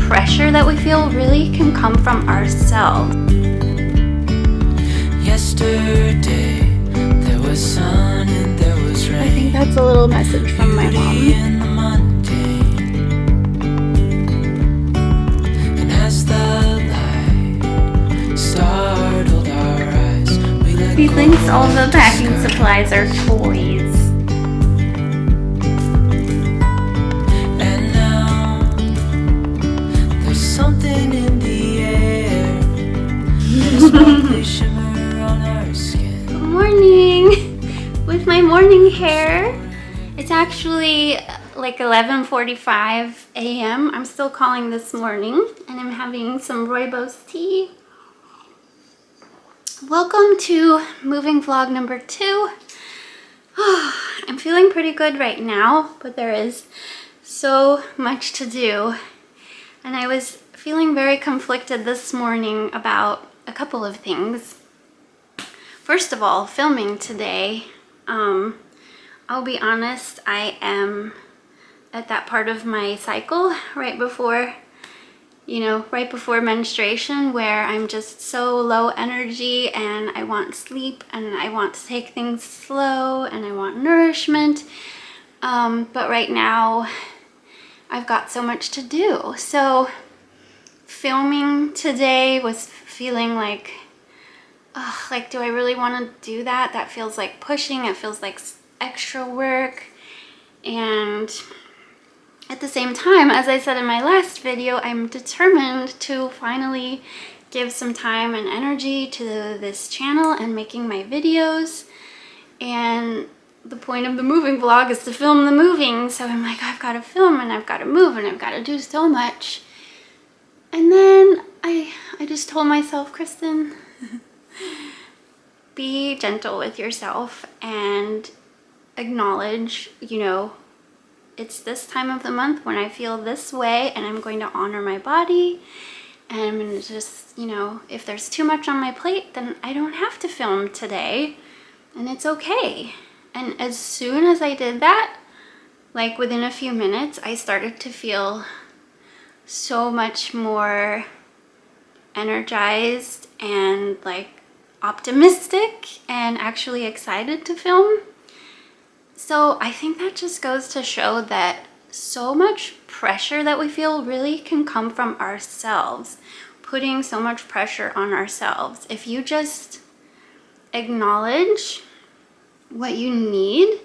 pressure that we feel really can come from ourselves. Yesterday there was sun and there was rain. I think that's a little message from my mom. In the mundane. And as the light startled our eyes, we let He go thinks all of the packing supplies are toys. And now there's something in the air. A sparkly shimmer on our skin. Good morning! With my morning hair. It's actually like 11:45 a.m. I'm still calling this morning, and I'm having some rooibos tea. Welcome to moving vlog number 2. I'm feeling pretty good right now, but there is so much to do. And I was feeling very conflicted this morning about a couple of things. First of all, filming today. I'll be honest, I am at that part of my cycle right before menstruation where I'm just so low energy and I want sleep and I want to take things slow and I want nourishment. But right now I've got so much to do. So filming today was feeling like, do I really want to do that? That feels like pushing. It feels like extra work. And at the same time, as I said in my last video, I'm determined to finally give some time and energy to this channel and making my videos. And the point of the moving vlog is to film the moving. So I'm like, I've got to film and I've got to move and I've got to do so much. And then I just told myself, Kristen, be gentle with yourself and acknowledge, it's this time of the month when I feel this way and I'm going to honor my body. And I'm going to just, if there's too much on my plate, then I don't have to film today and it's okay. And as soon as I did that, like within a few minutes, I started to feel so much more energized and like optimistic and actually excited to film. So I think that just goes to show that so much pressure that we feel really can come from ourselves, putting so much pressure on ourselves. If you just acknowledge what you need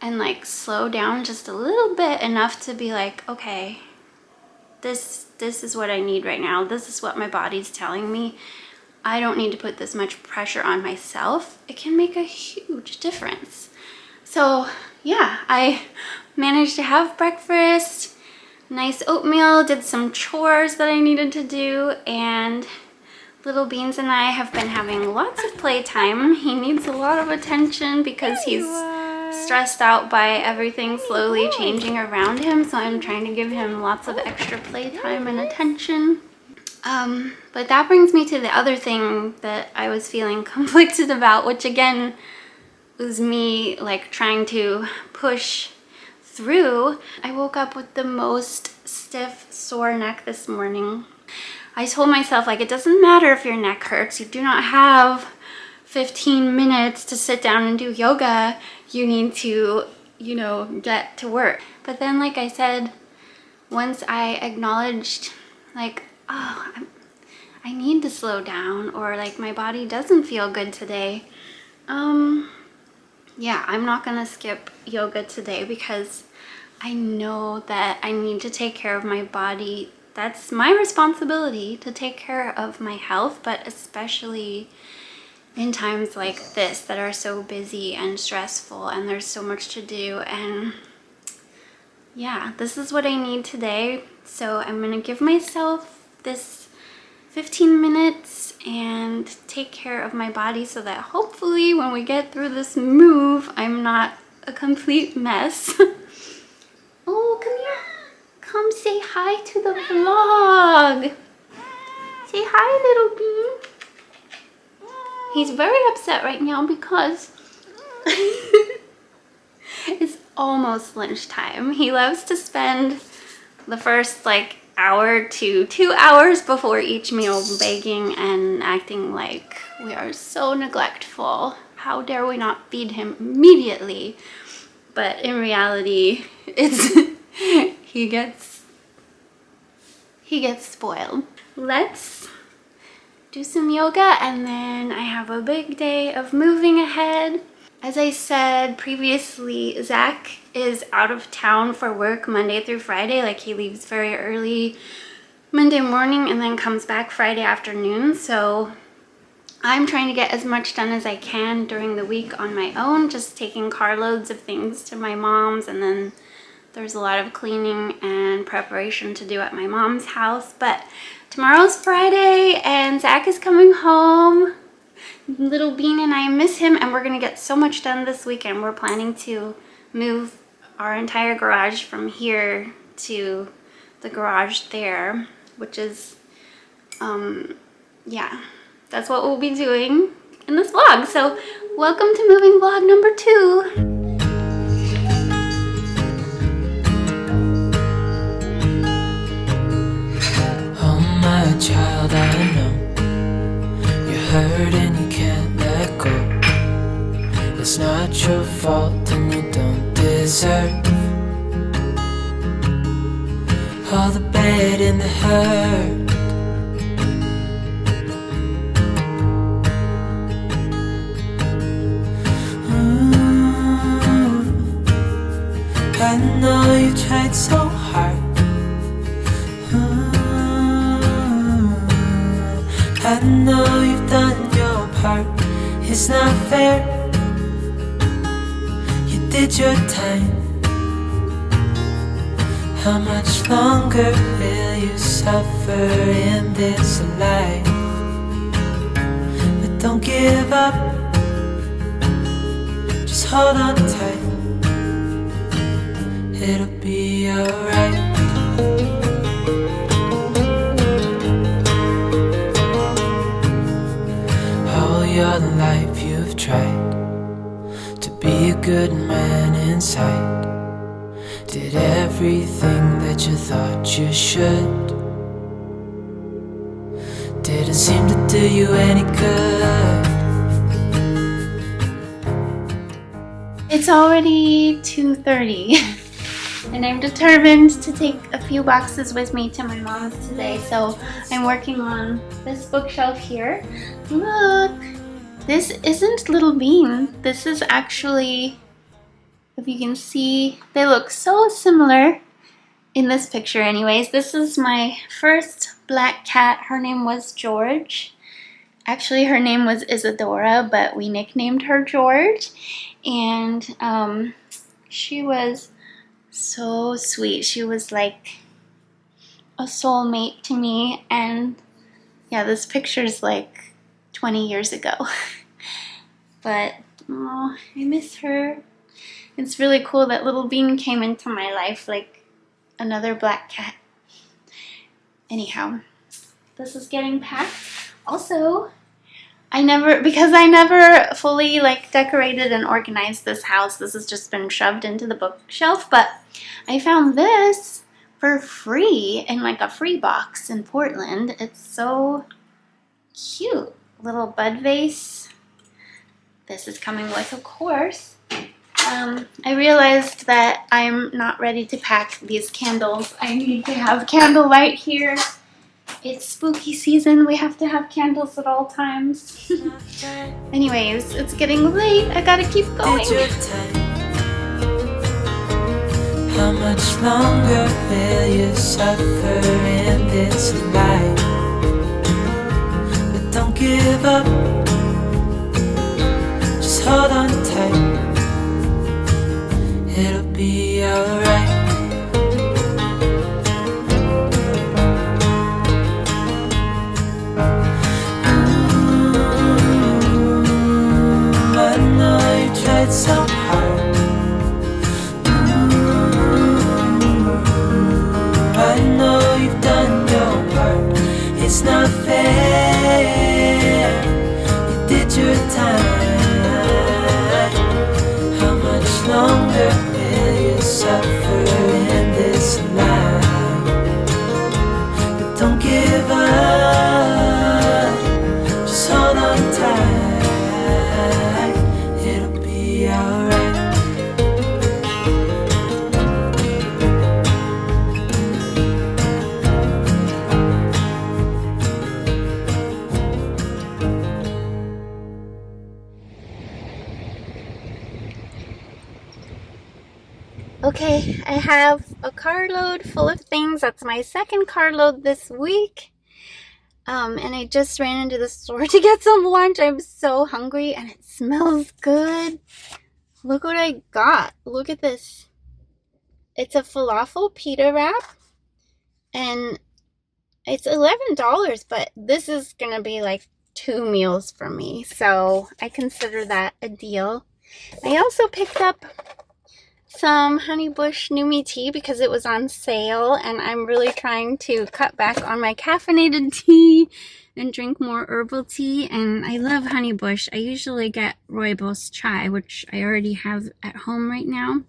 and like slow down just a little bit enough to be like, okay, this is what I need right now. This is what my body's telling me. I don't need to put this much pressure on myself. It can make a huge difference. So yeah, I managed to have breakfast, nice oatmeal, did some chores that I needed to do, and Little Beans and I have been having lots of playtime. He needs a lot of attention because he's stressed out by everything slowly changing around him, so I'm trying to give him lots of extra playtime and attention. But that brings me to the other thing that I was feeling conflicted about, which again was me like trying to push through. I woke up with the most stiff, sore neck this morning. I told myself, like, it doesn't matter if your neck hurts. You do not have 15 minutes to sit down and do yoga. You need to, get to work. But then, like I said, once I acknowledged, like, oh, I need to slow down, or like my body doesn't feel good today. Yeah, I'm not gonna skip yoga today because I know that I need to take care of my body. That's my responsibility, to take care of my health, but especially in times like this that are so busy and stressful and there's so much to do. And yeah, this is what I need today. So I'm gonna give myself this 15 minutes and take care of my body so that hopefully when we get through this move, I'm not a complete mess. Oh, come here. Come say hi to the vlog. Say hi, Little Bean. He's very upset right now because it's almost lunchtime. He loves to spend the first hour to 2 hours before each meal, begging and acting like we are so neglectful. How dare we not feed him immediately? But in reality, it's he gets spoiled. Let's do some yoga, and then I have a big day of moving ahead. As I said previously, Zach is out of town for work Monday through Friday. Like, he leaves very early Monday morning and then comes back Friday afternoon. So I'm trying to get as much done as I can during the week on my own, just taking carloads of things to my mom's, and then there's a lot of cleaning and preparation to do at my mom's house. But tomorrow's Friday and Zach is coming home. Little Bean and I miss him, and we're gonna get so much done this weekend. We're planning to move our entire garage from here to the garage there, which is, yeah, that's what we'll be doing in this vlog. So welcome to moving vlog number 2. Child, I know you're hurt and you can't let go. It's not your fault and you don't deserve all the bad and the hurt. I know you tried so hard. I know you've done your part. It's not fair. You did your time. How much longer will you suffer in this life? But don't give up. Just hold on tight. It'll be alright. Your life you've tried to be a good man inside. Did everything that you thought you should. Didn't seem to do you any good. It's already 2:30 and I'm determined to take a few boxes with me to my mom's today. So I'm working on this bookshelf here. Look! This isn't Little Bean. This is actually, if you can see, they look so similar in this picture anyways. This is my first black cat. Her name was George. Actually, her name was Isadora, but we nicknamed her George. And she was so sweet. She was like a soulmate to me. And yeah, this picture's like 20 years ago. But oh, I miss her. It's really cool that Little Bean came into my life like another black cat. Anyhow, this is getting packed. Also, because I never fully like decorated and organized this house. This has just been shoved into the bookshelf, but I found this for free in like a free box in Portland. It's so cute. Little bud vase. This is coming with, of course. I realized that I'm not ready to pack these candles. I need to have candlelight here. It's spooky season. We have to have candles at all times. Anyways, it's getting late. I gotta keep going. How much longer will you suffer in this life? But don't give up. Just hold on tight. It'll be alright. I know you tried so hard. I know you've done your part. It's not fair. You did your time. How much longer will you suffer in this life? Okay, I have a carload full of things. That's my second carload this week. And I just ran into the store to get some lunch. I'm so hungry and it smells good. Look what I got. Look at this. It's a falafel pita wrap and it's $11, but this is gonna be like 2 meals for me. So I consider that a deal. I also picked up some Honeybush Numi tea because it was on sale, and I'm really trying to cut back on my caffeinated tea and drink more herbal tea. And I love Honeybush. I usually get rooibos chai, which I already have at home right now.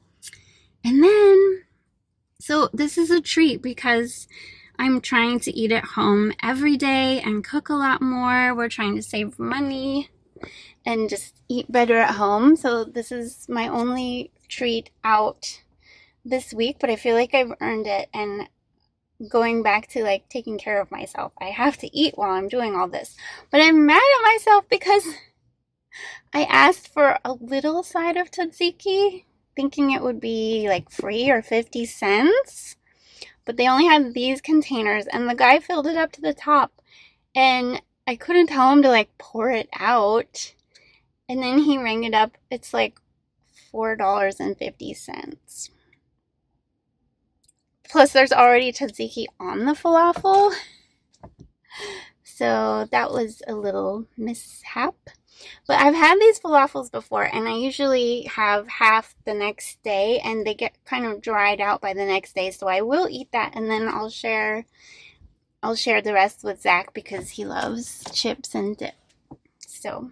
And then, so this is a treat because I'm trying to eat at home every day and cook a lot more. We're trying to save money and just eat better at home. So this is my only treat out this week, but I feel like I've earned it. And going back to like taking care of myself, I have to eat while I'm doing all this. But I'm mad at myself because I asked for a little side of tzatziki, thinking it would be like free or 50 cents. But they only had these containers, and the guy filled it up to the top, and I couldn't tell him to like pour it out. And then he rang it up. It's like $4.50. Plus there's already tzatziki on the falafel. So that was a little mishap. But I've had these falafels before, and I usually have half the next day, and they get kind of dried out by the next day. So I will eat that, and then I'll share the rest with Zach because he loves chips and dip. So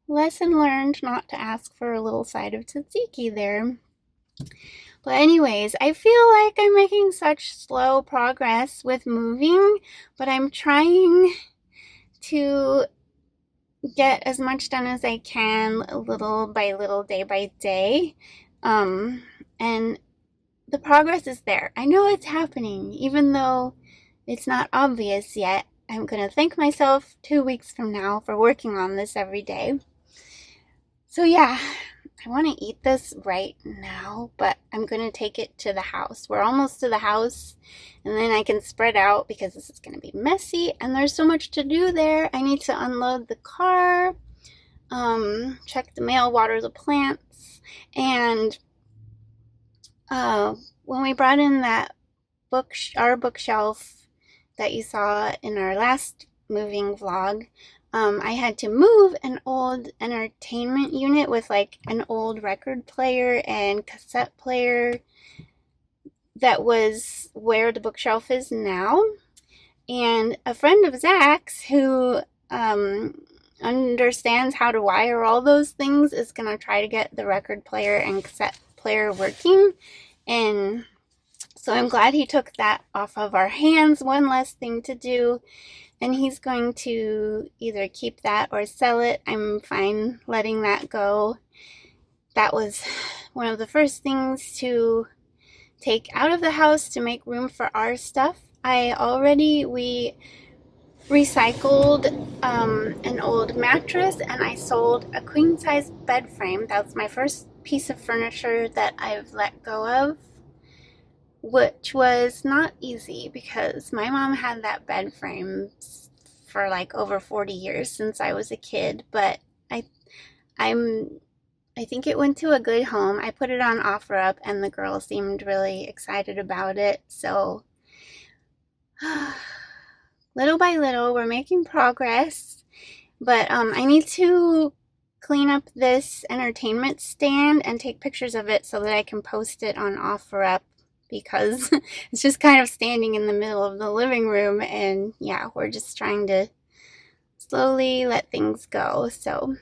lesson learned not to ask for a little side of tzatziki there. But anyways, I feel like I'm making such slow progress with moving, but I'm trying to get as much done as I can, little by little, day by day. And the progress is there. I know it's happening, even though it's not obvious yet. I'm going to thank myself 2 weeks from now for working on this every day. So yeah, I want to eat this right now, but I'm going to take it to the house. We're almost to the house, and then I can spread out because this is going to be messy, and there's so much to do there. I need to unload the car, check the mail, water the plants, and when we brought in that our bookshelf that you saw in our last moving vlog, I had to move an old entertainment unit with like an old record player and cassette player that was where the bookshelf is now. And a friend of Zach's who understands how to wire all those things is going to try to get the record player and cassette player working. And so I'm glad he took that off of our hands. One less thing to do. And he's going to either keep that or sell it. I'm fine letting that go. That was one of the first things to take out of the house to make room for our stuff. We recycled an old mattress, and I sold a queen size bed frame. That's my first piece of furniture that I've let go of, which was not easy because my mom had that bed frame for like over 40 years since I was a kid, but I think it went to a good home. I put it on OfferUp and the girls seemed really excited about it. So little by little we're making progress, but I need to clean up this entertainment stand and take pictures of it so that I can post it on OfferUp, because it's just kind of standing in the middle of the living room, and yeah, we're just trying to slowly let things go. So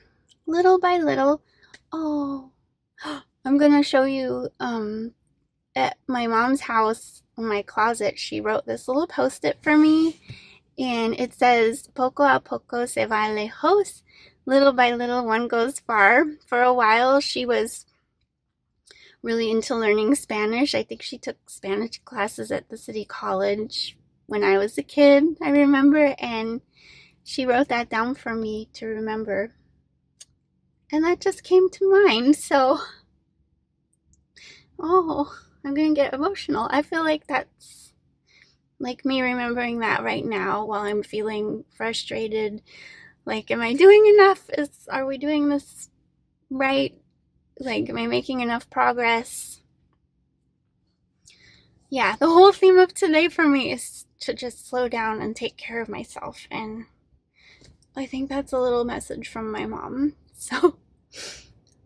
little by little. Oh, I'm gonna show you at my mom's house in my closet. She wrote this little post-it for me, and it says poco a poco se va lejos, little by little one goes far. For a while she was really into learning Spanish. I think she took Spanish classes at the city college when I was a kid, I remember, and she wrote that down for me to remember. And that just came to mind, so Oh, I'm gonna get emotional. I feel like that's like me remembering that right now while I'm feeling frustrated. Like, am I doing enough? Are we doing this right? Like, am I making enough progress? Yeah, the whole theme of today for me is to just slow down and take care of myself. And I think that's a little message from my mom. So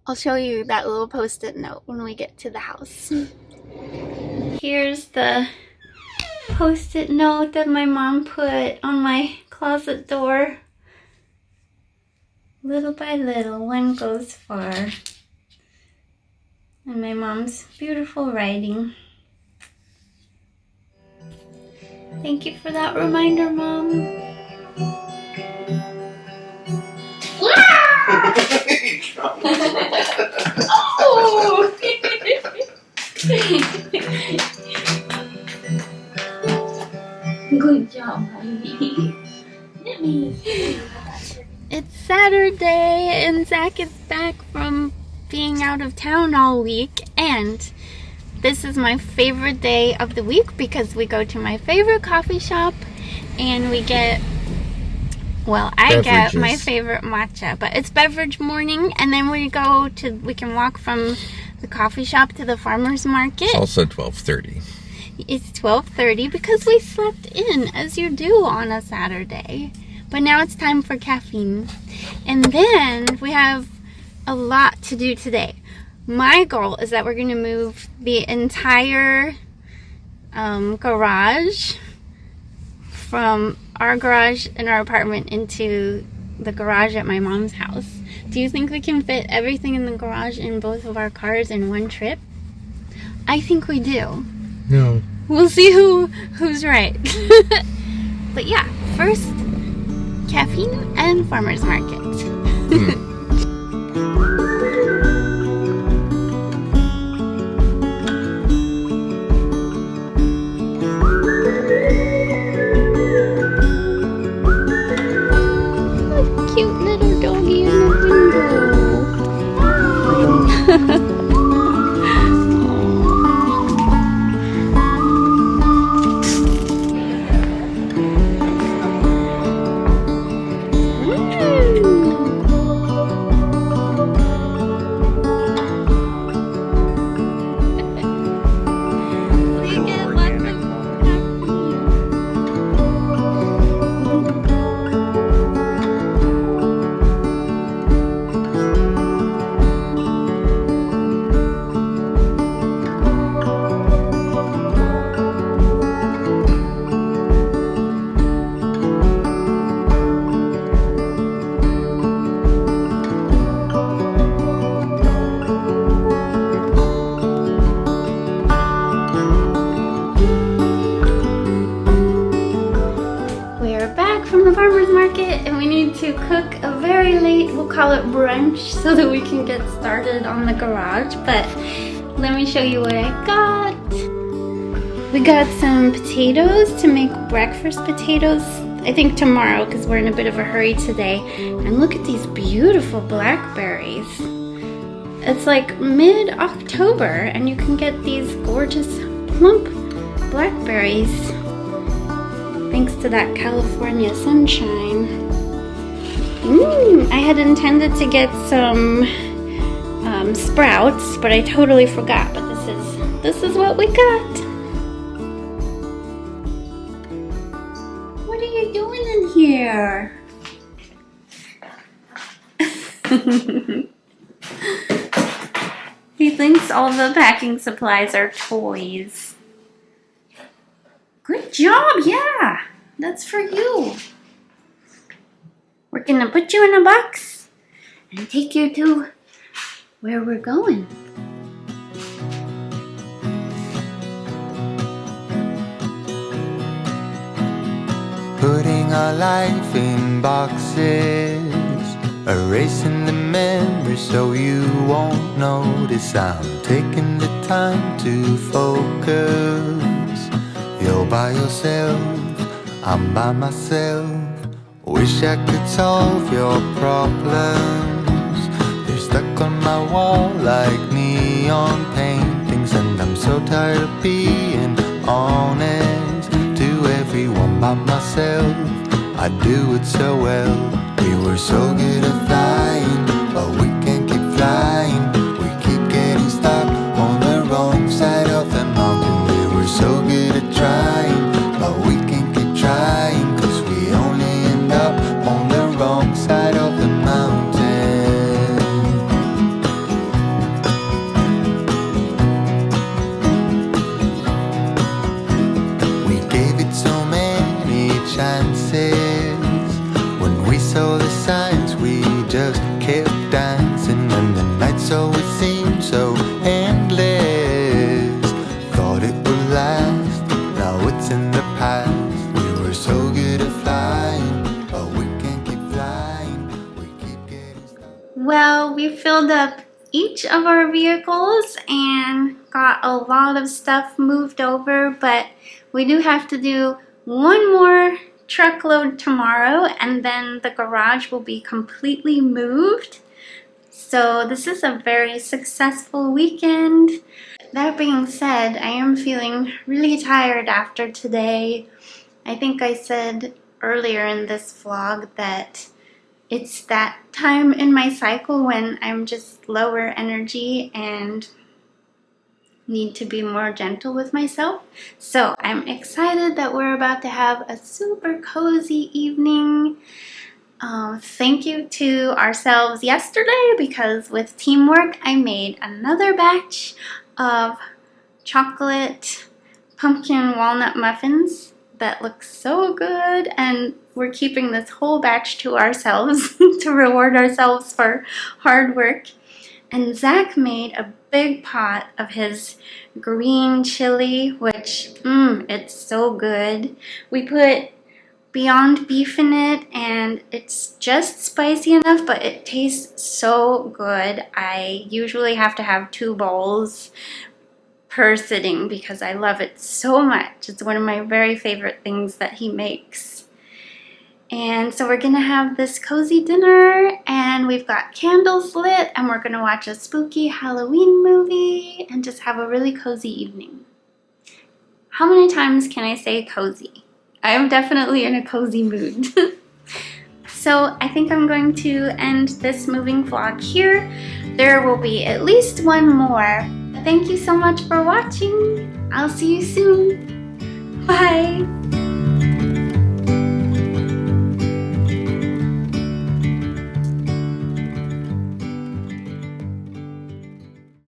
I'll show you that little post-it note when we get to the house. Here's the post-it note that my mom put on my closet door. Little by little, one goes far. And my mom's beautiful writing. Thank you for that reminder, Mom. Oh! Good job, honey. It's Saturday and Zach is back from being out of town all week, and this is my favorite day of the week because we go to my favorite coffee shop and we get, well, I get my favorite matcha, but it's beverage morning, and then we can walk from the coffee shop to the farmer's market. It's also 12:30. It's 12:30 because we slept in, as you do on a Saturday. But now it's time for caffeine. And then we have a lot to do today. My goal is that we're going to move the entire garage from our garage in our apartment into the garage at my mom's house. Do you think we can fit everything in the garage in both of our cars in one trip? I think we do. No. We'll see who's right. But yeah, first, caffeine and farmer's market. Cute little doggy in the window. Farmer's market, and we need to cook a very late, we'll call it brunch, so that we can get started on the garage. But let me show you what I got. We got some potatoes to make breakfast potatoes, I think tomorrow, because we're in a bit of a hurry today. And look at these beautiful blackberries. It's like mid-October and you can get these gorgeous plump blackberries thanks to that California sunshine. I had intended to get some sprouts, but I totally forgot. But this is what we got. What are you doing in here? He thinks all the packing supplies are toys. Good job, yeah. That's for you. We're gonna put you in a box and take you to where we're going. Putting our life in boxes, erasing the memories so you won't notice. I'm taking the time to focus. You're by yourself, I'm by myself. Wish I could solve your problems. They're stuck on my wall like neon paintings, and so tired of being honest to everyone but myself. I do it so well. We were so good at flying, but we can't keep flying. We keep getting stuck on the wrong side of the mountain. We were so good at trying, but we can't keep trying, 'cause we only end up on the wrong side of the mountain. We gave it so many chances. When we saw the signs, we just kept dancing, and the nights always seemed so endless. Thought it would last, now it's in the past. We were so good at flying, but we can't keep flying. We keep getting stuck. Well, we filled up each of our vehicles and got a lot of stuff moved over, but we do have to do one more truckload tomorrow, and then the garage will be completely moved. So this is a very successful weekend. That being said, I am feeling really tired after today. I think I said earlier in this vlog that it's that time in my cycle when I'm just lower energy and need to be more gentle with myself. So I'm excited that we're about to have a super cozy evening. Thank you to ourselves yesterday, because with teamwork I made another batch of chocolate pumpkin walnut muffins that looks so good, and we're keeping this whole batch to ourselves to reward ourselves for hard work. And Zach made a big pot of his green chili, which, it's so good. We put Beyond Beef in it, and it's just spicy enough, but it tastes so good. I usually have to have 2 bowls per sitting because I love it so much. It's one of my very favorite things that he makes. And so we're gonna have this cozy dinner, and we've got candles lit, and we're gonna watch a spooky Halloween movie and just have a really cozy evening. How many times can I say cozy? I am definitely in a cozy mood. So I think I'm going to end this moving vlog here. There will be at least one more. Thank you so much for watching. I'll see you soon. Bye.